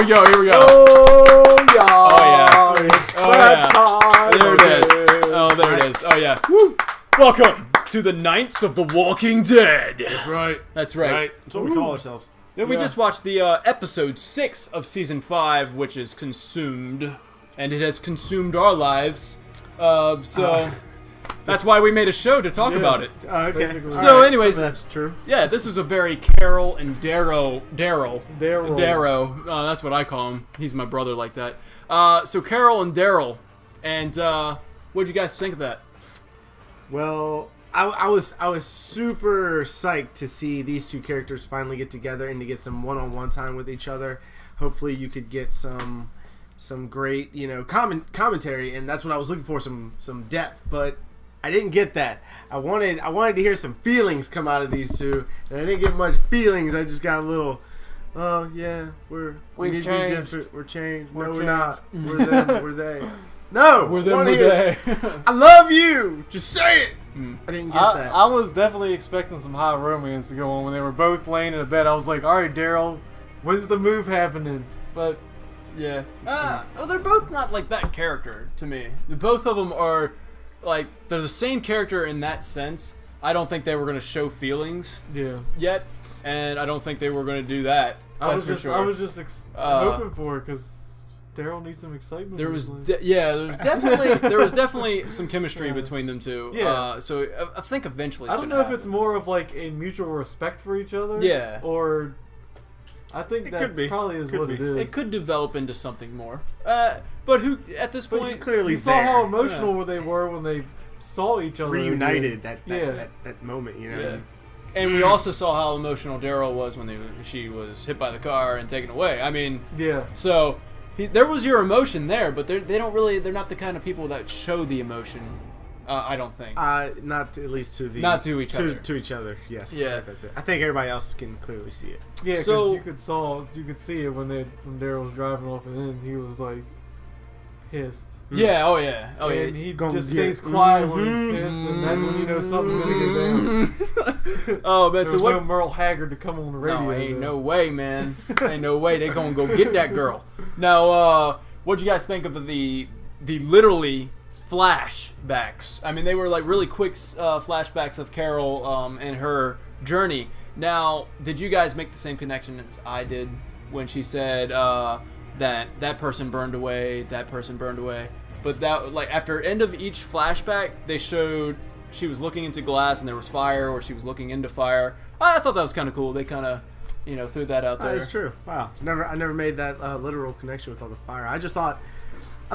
we go. Here we go. Oh yeah. Oh yeah. Oh yeah. Time. There it is. Oh, there it is. Oh yeah. Woo. Welcome to the Knights of the Walking Dead. That's right. That's right. That's what we call ourselves. Then we just watched the episode 6 of season 5, which is consumed, and it has consumed our lives. That's why we made a show to talk about it. Okay. Basically. So, anyways, that's true. yeah, this is a very Carol and Darrow. That's what I call him. He's my brother like that. So Carol and Daryl, and what'd you guys think of that? Well, I was super psyched to see these two characters finally get together and to get some one-on-one time with each other. Hopefully, you could get some great commentary, and that's what I was looking for, some depth, but I didn't get that. I wanted to hear some feelings come out of these two, and I didn't get much feelings. I just got a little, oh yeah, We've changed. We're changed. We're No, we're changed. not. We're them. We're they. No, We're them, wanna we're hear, they. I love you. Just say it. I didn't get that. I was definitely expecting some hot romance to go on when they were both laying in a bed. I was like, all right, Daryl, when's the move happening? But Yeah. They're both not like that character to me. Both of them are like they're the same character in that sense. I don't think they were going to show feelings yeah, yet, and I don't think they were going to do that. I was for just sure. hoping for it because Daryl needs some excitement. There was in his life. there was definitely some chemistry between them two. Yeah. So I think eventually I it's don't gonna know if it's more of like a mutual respect for each other. Yeah. Or I think that could be. probably is Could what be. it is. It could develop into something more. But who at this But point? it's clearly You saw how there. emotional they were when they saw each other Reunited again. that moment, you know. Yeah. And we also saw how emotional Daryl was when she was hit by the car and taken away. I mean, Yeah. so there was your emotion there, but they're not the kind of people that show the emotion. I don't think. Not at least to the Not to each other. To each other, yes. Yeah. That's it. I think everybody else can clearly see it. Yeah, 'cause So- you could see it when Daryl was driving off, and then he was like pissed. Yeah. Oh yeah. Oh And yeah. he Gonna just get- stays quiet when he's pissed, and that's when you know something's gonna go down. Oh man. There So was what? no Merle Haggard to come on the radio. No, ain't though. no way, man. Ain't no way they gonna go get that girl. Now, what'd you guys think of the literally flashbacks? I mean, they were like really quick flashbacks of Carol and her journey. Now, did you guys make the same connection as I did when she said that person burned away, that person burned away? But that, like, after end of each flashback, they showed she was looking into glass and there was fire, or she was looking into fire. I thought that was kind of cool. They kind of, threw that out there. That's true. Wow. I never made that literal connection with all the fire. I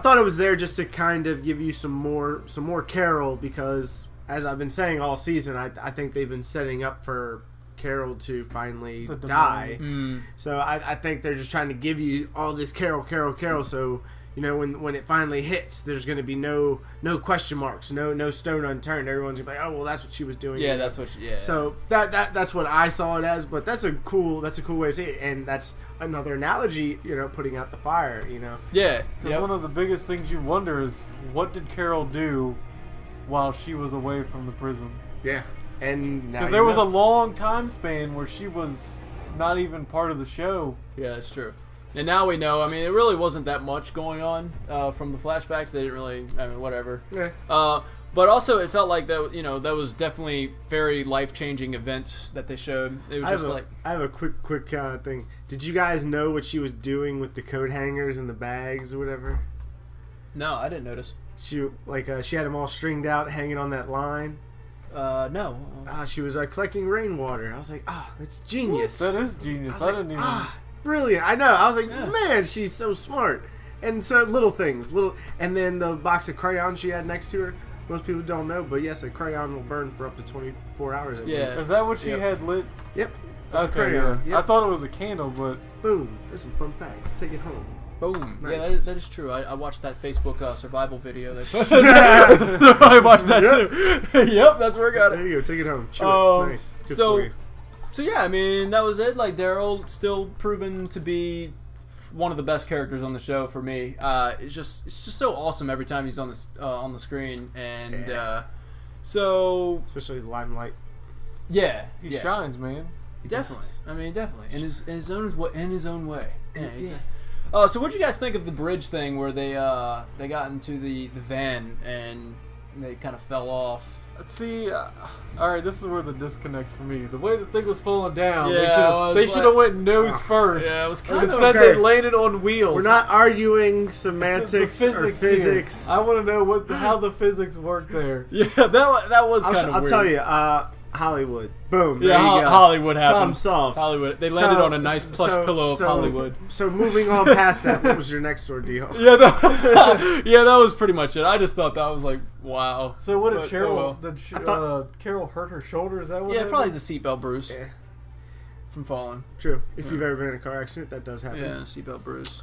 thought it was there just to kind of give you some more Carol, because as I've been saying all season, I think they've been setting up for Carol to finally die. So I think they're just trying to give you all this Carol. So when it finally hits, there's going to be no question marks, no stone unturned. Everyone's gonna be like, oh well, that's what she was doing. Yeah, that's what. Yeah. So that's what I saw it as. But that's a cool way to see it, and that's another analogy. Putting out the fire. Yeah. Because one of the biggest things you wonder is, what did Carol do while she was away from the prison? Yeah. And Because there was a long time span where she was not even part of the show. Yeah, that's true. And now we know. I mean, it really wasn't that much going on from the flashbacks. They didn't really. I mean, whatever. Yeah. But also, it felt like that. That was definitely very life-changing events that they showed. It was I have a quick thing. Did you guys know what she was doing with the coat hangers and the bags or whatever? No, I didn't notice. She had them all stringed out, hanging on that line. No. She was collecting rainwater. I was like, that's genius. That is genius. I didn't even. Brilliant. I know. I was like, Yeah. man, she's so smart. And so little things, and then the box of crayons she had next to her. Most people don't know, but yes, a crayon will burn for up to 24 hours. Yeah. Is that what she Yep. had lit? Yep. That's a Okay, crayon. yeah. Yep. I thought it was a candle, but Boom. There's some fun facts. Take it home. Boom. Nice. Yeah, that is true. I watched that Facebook survival video. I watched that too. Yep, that's where I got There it. you go. Take it home. Chew it. It's nice. It's good for you. So yeah, I mean, that was it. Like, Daryl still proven to be one of the best characters on the show for me. It's just so awesome every time he's on the screen, and so Especially the limelight. yeah, he yeah. shines, man. Definitely. I mean, definitely in his own way. Yeah. So what do you guys think of the bridge thing where they got into the van and they kind of fell off? See, all right, this is where the disconnect for me. The way the thing was falling down, Yeah, they should have went nose first. Yeah, it was But kind of... instead, okay. they landed on wheels. We're not arguing semantics or here. physics. I want to know how the physics work there. Yeah, that was kind of I'll weird. tell you, Hollywood. Boom. There Yeah, you go. Hollywood happened. Problem solved. Hollywood. They landed on a nice plush pillow of Hollywood. So moving on past that, what was your next ordeal? Yeah, that was pretty much it. I just thought that was like, wow. So what did But, Cheryl? oh well. Did Carol hurt her shoulder? Is that what? Yeah, happened? probably the seatbelt bruise Yeah, from falling. true. If you've ever been in a car accident, that does happen. Yeah, seatbelt bruise.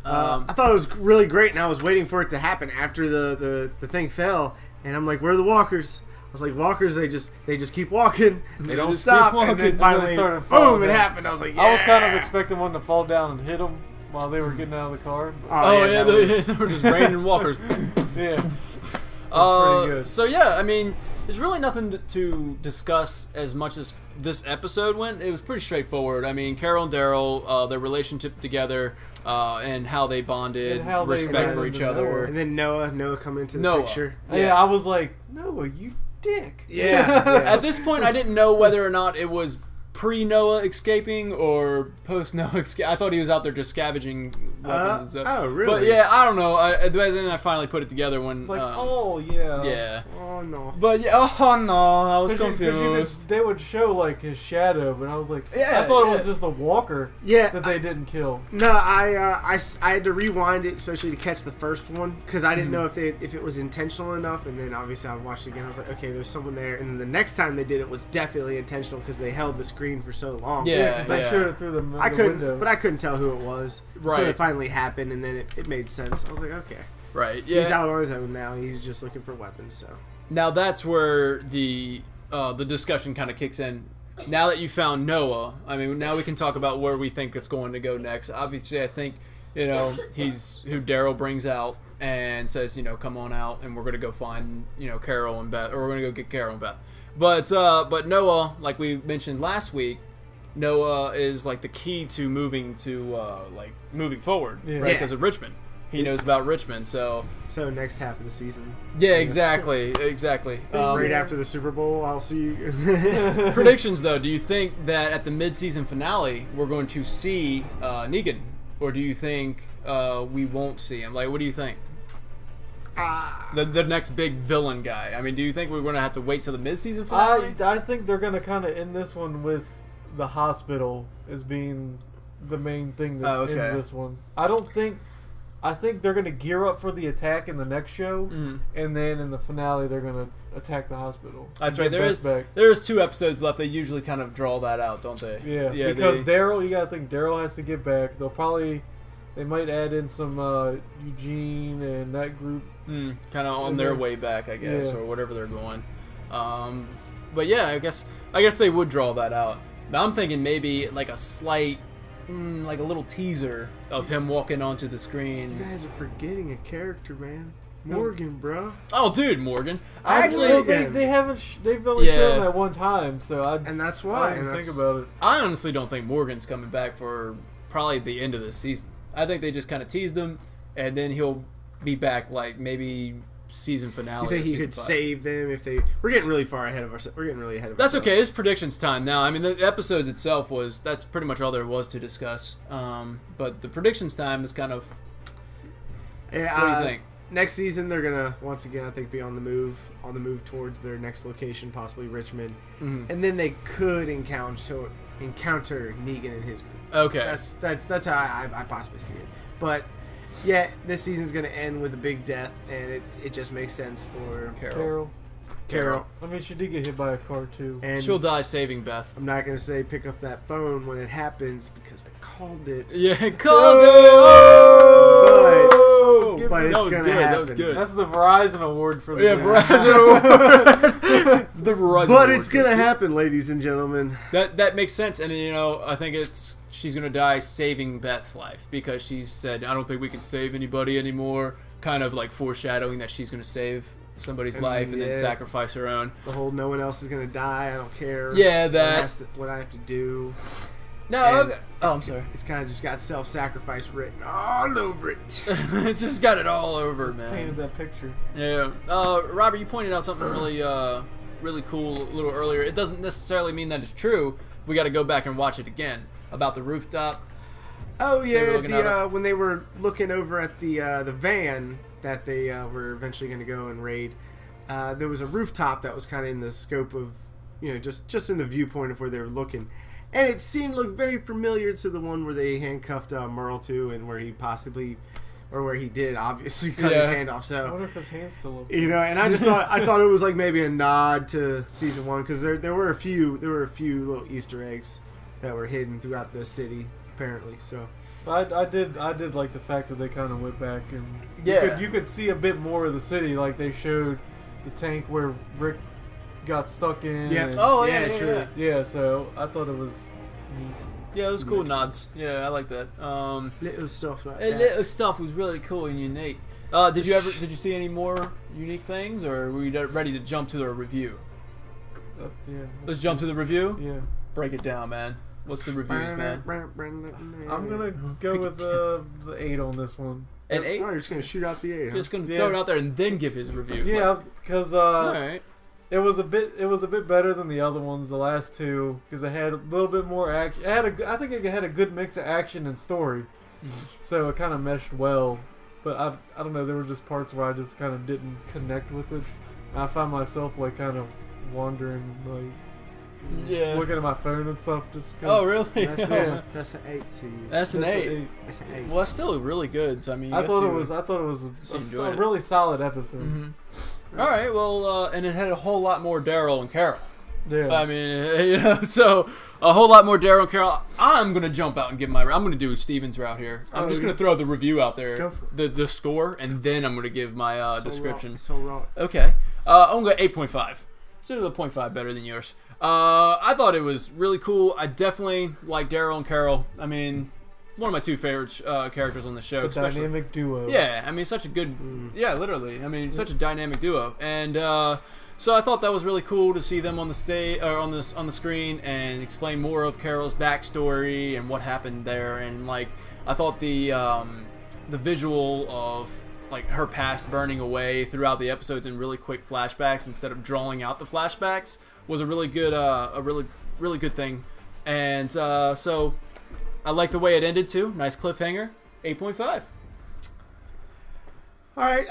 I thought it was really great, and I was waiting for it to happen after the thing fell, and I'm like, where are the walkers? I was like, walkers, they just keep walking, they don't just stop, keep walking. and then And finally, they started falling boom, it down. happened. I was like, yeah. I was kind of expecting one to fall down and hit them while they were getting out of the car. Oh yeah, that was- they were just raining walkers. Yeah. pretty good. So yeah, I mean, there's really nothing to discuss as much as this episode went. It was pretty straightforward. I mean, Carol and Daryl, their relationship together, and how they bonded, And how they respect ran for each into other. Noah. And then Noah come into the Noah. picture. Yeah, I was like, Noah, you dick. Yeah. At this point, I didn't know whether or not it was pre-Noah escaping or post-Noah escape. I thought he was out there just scavenging weapons and stuff. Oh, really? But yeah, I don't know. But then I finally put it together when... Like, oh yeah. Yeah. Oh no. But yeah, oh no, I was 'Cause confused. they would show like his shadow, but I was like, Yeah, I thought it was yeah. just a walker Yeah. that they didn't kill. No, I had to rewind it, especially to catch the first one, because I didn't know if it was intentional enough. And then obviously I watched it again. I was like, okay, there's someone there. And then the next time they did it was definitely intentional because they held the screen for so long. Yeah, because they yeah. showed it through the I couldn't, window. but I couldn't tell who it was. Right. So it finally happened, and then it made sense. I was like, okay, Right, he's yeah. out on his own now. He's just looking for weapons. So Now that's where the discussion kind of kicks in. Now that you found Noah, I mean, now we can talk about where we think it's going to go next. Obviously, I think, he's who Daryl brings out and says, come on out, and we're going to go find, Carol and Beth, or we're going to go get Carol and Beth. But Noah, like we mentioned last week, Noah is like the key to moving forward, Yeah. right? Yeah. Because of Richmond. He knows about Richmond, so next half of the season, yeah, exactly. right after the Super Bowl, I'll see you. Predictions, though. Do you think that at the mid-season finale we're going to see Negan, or do you think we won't see him? Like, what do you think? The next big villain guy. I mean, do you think we're going to have to wait till the mid-season finale? I think they're gonna kind of end this one with the hospital as being the main thing that Oh, okay. ends this one. I think they're gonna gear up for the attack in the next show, and then in the finale they're gonna attack the hospital. That's and right. get Beth back. There is 2 episodes left. They usually kind of draw that out, don't they? Yeah, because Daryl, you gotta think Daryl has to get back. They might add in some Eugene and that group. kind of on their way back, I guess, Yeah. or whatever they're going. But yeah, I guess they would draw that out. But I'm thinking maybe like a slight, like a little teaser of him walking onto the You screen. guys are forgetting a character, man. Morgan, bro. Oh, dude, Morgan. I Actually, Well, again. they haven't. They've only Yeah. shown that one time, so And that's why. I didn't and think that's- about it. I honestly don't think Morgan's coming back for probably the end of this season. I think they just kind of teased him, and then he'll be back like maybe season finale. You think or he season could 5. save them if they? We're getting really far ahead of ourselves. We're getting really ahead of That's ourselves. okay. It's predictions time now. I mean, the episode itself that's pretty much all there was to discuss. But the predictions time is kind of. Yeah, What do you think? Next season, they're gonna once again, I think, be on the move towards their next location, possibly Richmond, and then they could encounter Negan and his group. Okay. That's how I possibly see it. But yeah, this season's gonna end with a big death, and it just makes sense for Carol. I mean, she did get hit by a car too. And She'll die saving Beth. I'm not gonna say pick up that phone when it happens because I called it. Yeah, called it. But- but it's that was gonna good. That was happen. good. That's the Verizon award for the Yeah, day. Verizon. The Verizon. But award it's gonna goes to- happen, ladies and gentlemen. That makes sense, and I think she's gonna die saving Beth's life because she said, "I don't think we can save anybody anymore." Kind of like foreshadowing that she's gonna save somebody's life and then yeah. sacrifice her own. The whole no one else is gonna die. I don't care. Yeah, that. What I have to do. No. And Okay. Oh, I'm sorry. It's kind of just got self-sacrifice written all over it. It's just got it all over, Just painted man. that picture. Yeah. Robert, you pointed out something really cool a little earlier. It doesn't necessarily mean that it's true. We got to go back and watch it again about the rooftop. Oh were yeah, looking out of. when they were looking over at the van that they were eventually going to go and raid, there was a rooftop that was kind of in the scope of, just in the viewpoint of where they were looking, and it seemed to look very familiar to the one where they handcuffed Merle to, and where he possibly, or where he did obviously cut his hand off. I So wonder if his hands still open. and I just thought it was like maybe a nod to season 1, because there were a few little Easter eggs that were hidden throughout the city apparently. So. I did like the fact that they kind of went back and Yeah. you could see a bit more of the city. Like they showed the tank where Rick got stuck in. Yeah. and- Oh Yeah, true. yeah. So I thought it was neat. Yeah, it was cool nods. Yeah, I like that. Little stuff like A that. little stuff was really cool and unique. Did you see any more unique things, or were you ready to jump to the review? Yeah. Let's jump to the review. Yeah. Break it down, man. What's the reviews, man? I'm gonna go with the 8 on this one. An Oh, 8. you're just gonna shoot out the 8. Just gonna Yeah. throw it out there and then give his review. Yeah, because All right. it was a bit better than the other ones, the last two, because it had a little bit more action. I think it had a good mix of action and story, so it kind of meshed well. But I don't know, there were just parts where I just kind of didn't connect with it. I found myself like kind of wandering, like Yeah. looking at my phone and stuff. Just 'cause Oh, really? That's an 8 to you. That's an 8. That's an 8. Well, it's still really good. So, I mean, I thought it was you enjoyed a it. really solid episode. Mm-hmm. All right. Well, and it had a whole lot more Daryl and Carol. Yeah. I mean, so a whole lot more Daryl and Carol. I'm gonna jump out and give I'm gonna do Steven's route here. I'm just gonna throw the review out there, Go for the score, and then I'm gonna give my So description. raw. So raw. Okay. I'm gonna go 8.5. So a 0.5 better than yours. I thought it was really cool. I definitely like Daryl and Carol. I mean, one of my two favorite characters on the show. The especially. dynamic duo. Yeah, I mean, such a good. Yeah, literally. I mean, such a dynamic duo, and so I thought that was really cool to see them on the stage or on the screen and explain more of Carol's backstory and what happened there, and like I thought the visual of like her past burning away throughout the episodes in really quick flashbacks instead of drawing out the flashbacks was a really good really good thing, and so I like the way it ended too. Nice cliffhanger. 8.5. All right.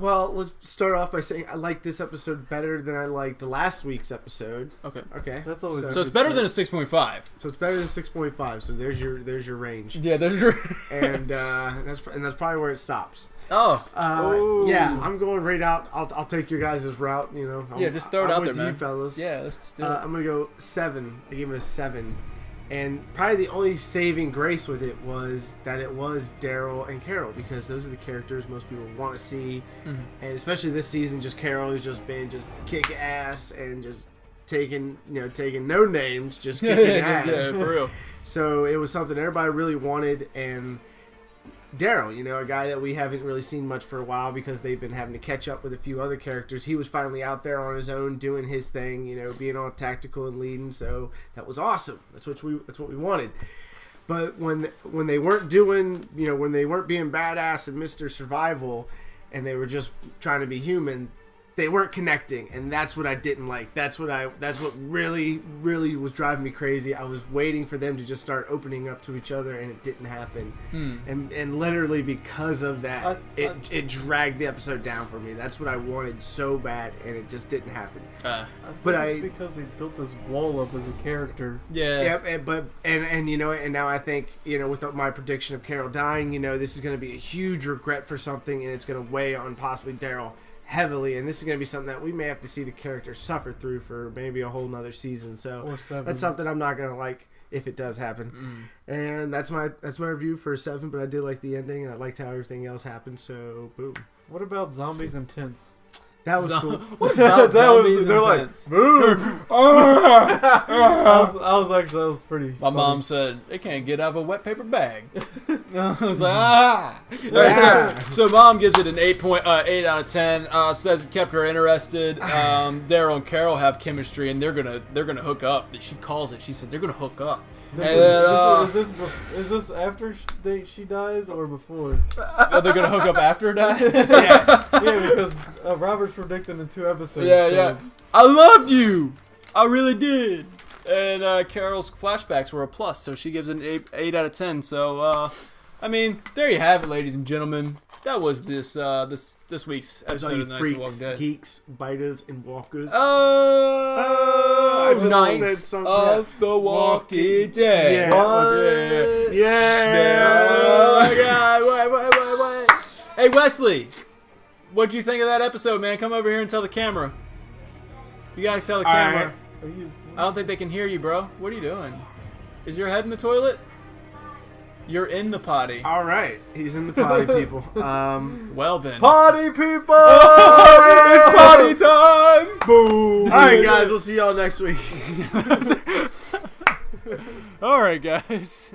Well, let's start off by saying I like this episode better than I liked the last week's episode. Okay. Okay. That's always So it's better than a 6.5. So it's better than 6.5. So there's your range. Yeah, there's And that's probably where it stops. Oh. Ooh. Yeah, I'm going right out. I'll take your guys' route. Yeah, just throw it I'm out with there, man. you fellas. Yeah, let's just do it. I'm gonna go 7. I give it a 7, and probably the only saving grace with it was that it was Daryl and Carol, because those are the characters most people want to see, and especially this season, just Carol has just been kicking ass and just taking no names, just kicking ass. Yeah, for real. So it was something everybody really wanted, and Daryl, a guy that we haven't really seen much for a while because they've been having to catch up with a few other characters. He was finally out there on his own doing his thing, being all tactical and leading. So that was awesome. That's what we wanted. But when they weren't doing, when they weren't being badass and Mr. Survival, and they were just trying to be human, they weren't connecting, and that's what I didn't like. That's what really, really was driving me crazy. I was waiting for them to just start opening up to each other, and it didn't happen. And literally because of that, it dragged the episode down for me. That's what I wanted so bad, and it just didn't happen. It's because they built this wall up as a character. Yeah. Yep, and now I think, with my prediction of Carol dying, this is going to be a huge regret for something, and it's going to weigh on possibly Daryl heavily, and this is going to be something that we may have to see the character suffer through for maybe a whole nother season. So Or 7. that's something I'm not going to like if it does happen. And that's my review for 7. But I did like the ending, and I liked how everything else happened. So boom. What about zombies and tents? That was cool. What about That was- zombies they're and like, tents? That was pretty. My funny. mom said, it can't get out of a wet paper bag. I was like, Yeah. So mom gives it an 8 out of 10. Says it kept her interested. Daryl and Carol have chemistry, and they're gonna hook up. She calls it. She said they're gonna hook up. Is this after she dies or before? They're gonna hook up after that. Yeah. Yeah, because Robert's predicting in 2 episodes. Yeah, so. yeah. I loved you. I really did. And Carol's flashbacks were a plus, so she gives it an 8 out of 10. So, I mean, there you have it, ladies and gentlemen. That was this week's That's all episode you of the Knights of the Walking freaks, Dead. geeks, biters, and walkers. Oh, I just Knights said something. of the Walking Dead. Yeah. What? Yeah. Oh, God. Wait. Hey, Wesley. What'd you think of that episode, man? Come over here and tell the camera. You gotta tell the All camera. right. I don't think they can hear you, bro. What are you doing? Is your head in the toilet? You're in the potty. All right. He's in the potty, people. Well then. Party people! It's potty time! Boom! All right, guys. We'll see y'all next week. All right, guys.